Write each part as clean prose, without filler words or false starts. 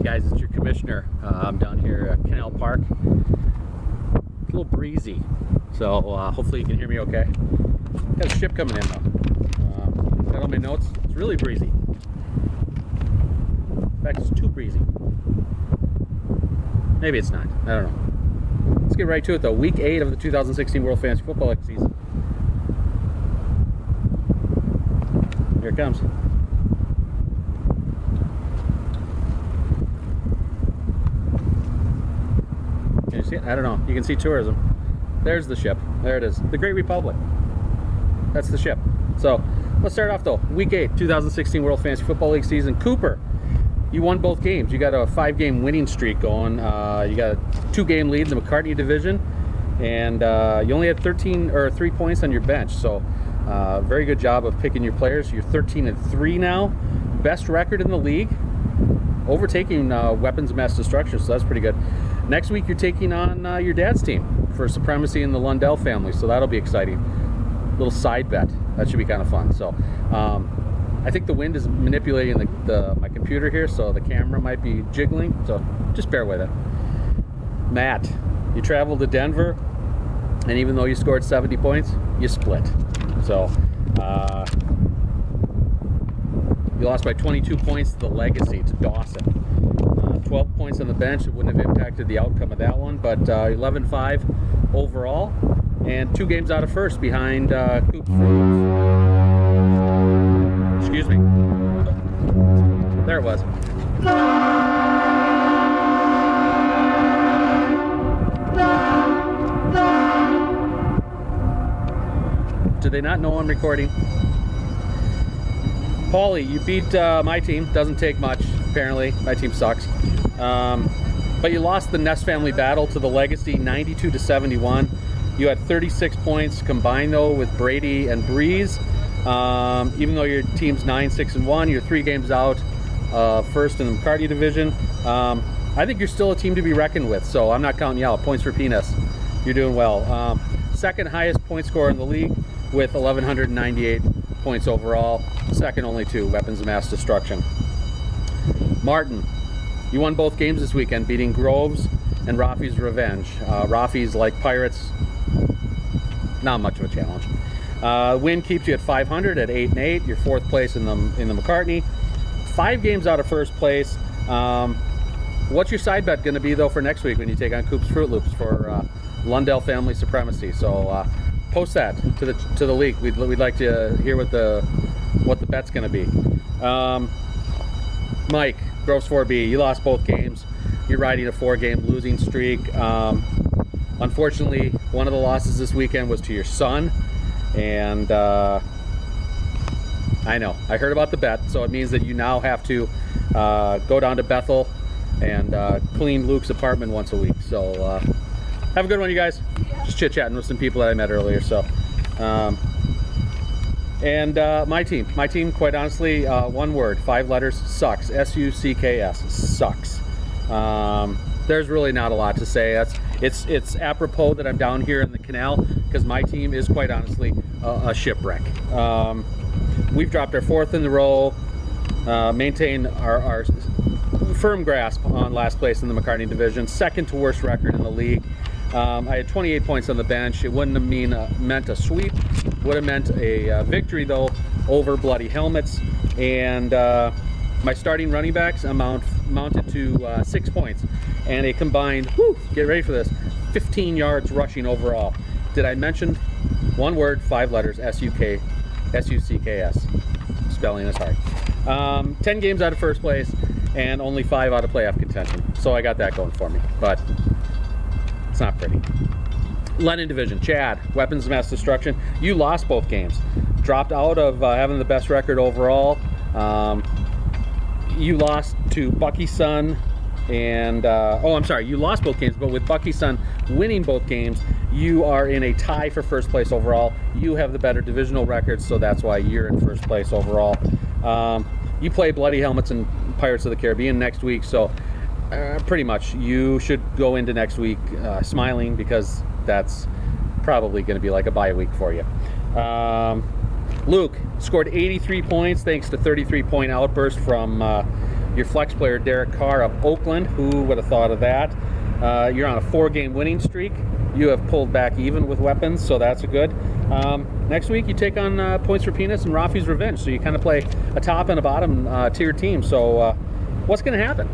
guys, it's your commissioner. I'm down here at Canal Park. It's a little breezy, so hopefully you can hear me okay. Got a ship coming in though. Got all my notes. It's really breezy. In fact, it's too breezy. Maybe it's not. I don't know. Let's get right to it though. Week 8 of the 2016 World Fantasy Football League season. Here it comes. Can you see it? I don't know. You can see tourism. There's the ship. There it is. The Great Republic. That's the ship. So let's start off though. Week 8, 2016 World Fantasy Football League season. Cooper, you won both games. You got a 5-game winning streak going. You got a 2-game lead in the McCartney division, and you only had 3 points on your bench. So very good job of picking your players. You're 13-3 now. Best record in the league, overtaking Weapons of Mass Destruction. So that's pretty good. Next week, you're taking on your dad's team for supremacy in the Lundell family, so that'll be exciting. Little side bet. That should be kind of fun. So, I think the wind is manipulating my computer here, so the camera might be jiggling. So, just bear with it. Matt, you traveled to Denver, and even though you scored 70 points, you split. So, you lost by 22 points to the Legacy, to Dawson. 12 points on the bench. It wouldn't have impacted the outcome of that one, but 11-5 overall, and 2 games out of first behind Coop Fruits. Excuse me. There it was. Do they not know I'm recording? Paulie, you beat my team. Doesn't take much, apparently. My team sucks. But you lost the Ness family battle to the Legacy 92-71. You had 36 points combined though with Brady and Breeze. Even though your team's 9-6-1, you're 3 games out first in the McCartney division. I think you're still a team to be reckoned with, so I'm not counting you out. Points for penis. You're doing well. Second highest point scorer in the league with 1,198 points overall. Second only to Weapons of Mass Destruction. Martin, you won both games this weekend, beating Groves and Rafi's Revenge. Rafi's, like Pirates, not much of a challenge. Win keeps you at 500 at 8-8. You're 4th place in the McCartney. 5 games out of first place. What's your side bet going to be though for next week when you take on Coop's Fruit Loops for Lundell family supremacy? So post that to the league. We'd like to hear what the bet's going to be. Mike, Groves 4B, you lost both games. You're riding a 4-game losing streak. Unfortunately, one of the losses this weekend was to your son, and I know, I heard about the bet, so it means that you now have to go down to Bethel and clean Luke's apartment once a week. So have a good one, you guys. Yeah. Just chit-chatting with some people that I met earlier. So my team, quite honestly, one word, 5 letters, sucks. S-U-C-K-S, sucks. There's really not a lot to say. It's apropos that I'm down here in the canal because my team is quite honestly a shipwreck. We've dropped our 4th in the row, maintain our firm grasp on last place in the McCartney division, 2nd to worst record in the league. I had 28 points on the bench. It wouldn't have meant a sweep. Would have meant a victory though over Bloody Helmets, and my starting running backs amounted to 6 points and a combined, get ready for this, 15 yards rushing overall. Did I mention one word, 5 letters, S-U-C-K-S. Spelling is hard. 10 games out of first place and only 5 out of playoff contention. So I got that going for me, but it's not pretty. Lennon division, Chad, Weapons of Mass Destruction. You lost both games. Dropped out of having the best record overall. You lost to Bucky's son and you lost both games, but with Bucky's son winning both games, you are in a tie for first place overall. You have the better divisional record, so that's why you're in first place overall. You play Bloody Helmets and Pirates of the Caribbean next week, so pretty much you should go into next week smiling, because that's probably going to be like a bye week for you. Luke scored 83 points thanks to 33-point outburst from Your flex player, Derek Carr of Oakland. Who would have thought of that? You're on a 4-game winning streak. You have pulled back even with weapons, so that's good. Next week, you take on Points for Peanuts and Rafi's Revenge. So you kind of play a top and a bottom tier team. So what's going to happen?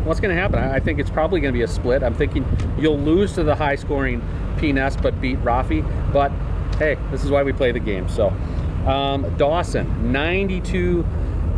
What's going to happen? I think it's probably going to be a split. I'm thinking you'll lose to the high-scoring Peanuts but beat Rafi. But, hey, this is why we play the game. So Dawson, 92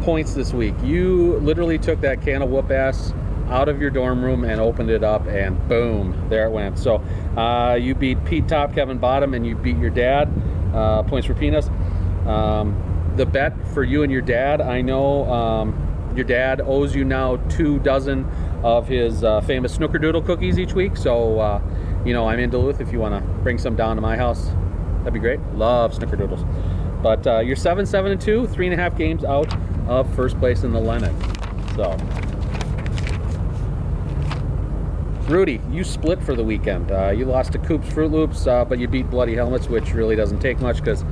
points this week. You literally took that can of whoop-ass out of your dorm room and opened it up, and boom, there it went. So you beat Pete Top, Kevin Bottom, and you beat your dad. Points for Peanuts. The bet for you and your dad, I know your dad owes you now 2 dozen of his famous Snickerdoodle cookies each week. So, you know, I'm in Duluth. If you want to bring some down to my house, that'd be great. Love Snickerdoodles. But you're 7-7-2, 3.5 games out of first place in the Lennon. So, Rudy, you split for the weekend. You lost to Coops Fruit Loops, but you beat Bloody Helmets, which really doesn't take much because,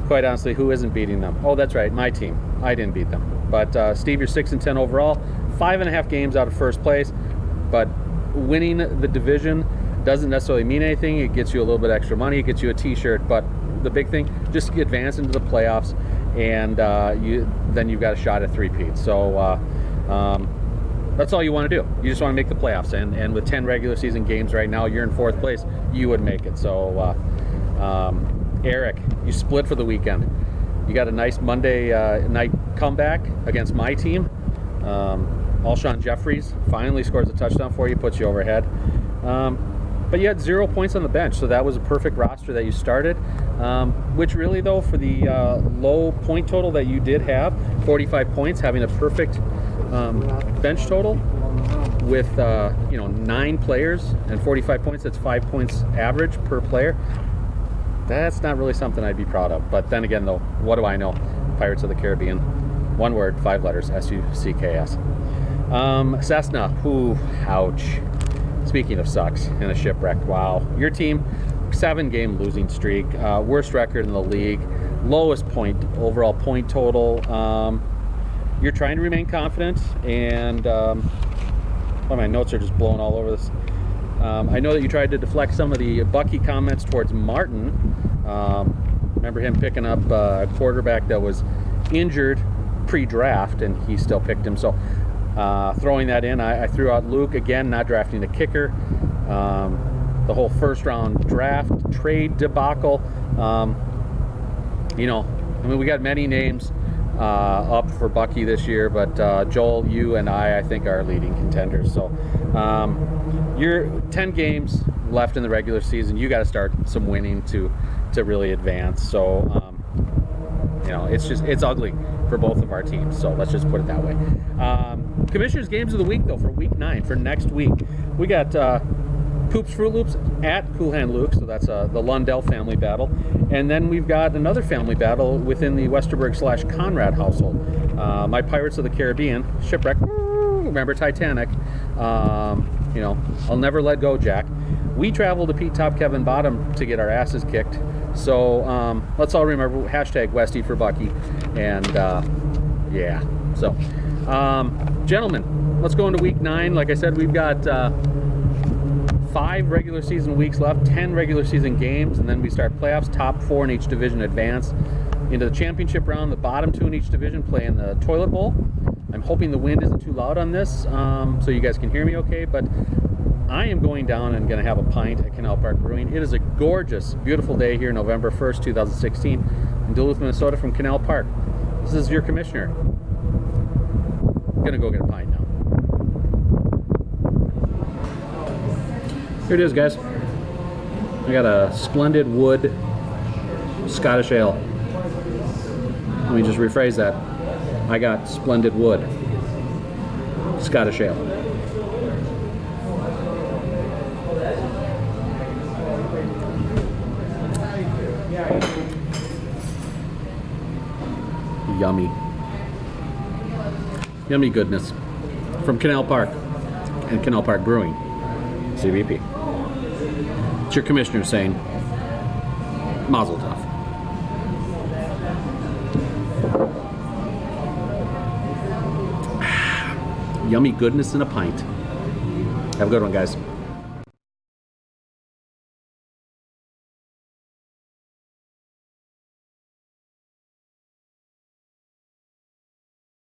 quite honestly, who isn't beating them? Oh, that's right, my team. I didn't beat them. But Steve, you're 6-10 overall, 5.5 games out of first place. But winning the division doesn't necessarily mean anything. It gets you a little bit extra money. It gets you a T-shirt. But the big thing, just advance into the playoffs, and then you've got a shot at 3-peat. So that's all you want to do. You just want to make the playoffs. And with 10 regular season games right now, you're in 4th place. You would make it. So Eric, you split for the weekend. You got a nice Monday night comeback against my team. Alshon Jeffries finally scores a touchdown for you, puts you overhead. But you had 0 points on the bench, so that was a perfect roster that you started. Which really, though, for the low point total that you did have, 45 points, having a perfect bench total with 9 players and 45 points, that's 5 points average per player. That's not really something I'd be proud of. But then again, though, what do I know? Pirates of the Caribbean. 1 word, 5 letters, SUCKS. Cessna, ouch. Speaking of sucks and a shipwreck, wow. Your team, 7-game losing streak, worst record in the league, lowest overall point total. You're trying to remain confident, and my notes are just blowing all over this. I know that you tried to deflect some of the Bucky comments towards Martin. Remember him picking up a quarterback that was injured pre-draft, and he still picked him. So throwing that in, I threw out Luke again, not drafting a kicker. The whole first-round draft trade debacle. We got many names up for Bucky this year, but Joel, you and I think are leading contenders. So you're 10 games left in the regular season. You got to start some winning to really advance. So it's ugly for both of our teams. So let's just put it that way. Commissioners games of the week, though, for week 9, for next week, we got Coops Fruit Loops at Cool Hand Luke, so that's the Lundell family battle. And then we've got another family battle within the Westerberg/Conrad household. My Pirates of the Caribbean, Shipwreck, remember Titanic, I'll never let go, Jack. We traveled to Pete Top, Kevin Bottom to get our asses kicked. So let's all remember, #Westie for Bucky. And yeah, so gentlemen, let's go into week 9. Like I said, we've got 5 regular season weeks left, 10 regular season games, and then we start playoffs. Top 4 in each division advance into the championship round. The bottom 2 in each division play in the toilet bowl. I'm hoping the wind isn't too loud on this, so you guys can hear me okay, but I am going down and going to have a pint at Canal Park Brewing. It is a gorgeous, beautiful day here, November 1st, 2016, in Duluth, Minnesota, from Canal Park. This is your commissioner. I'm going to go get a pint now. Here it is, guys. I got a Splendid Wood Scottish Ale. Let me just rephrase that. I got Splendid Wood Scottish Ale. Yummy. Yummy goodness. From Canal Park and Canal Park Brewing, CVP. It's your commissioner saying, Mazel Tov. yummy goodness in a pint. Have a good one, guys.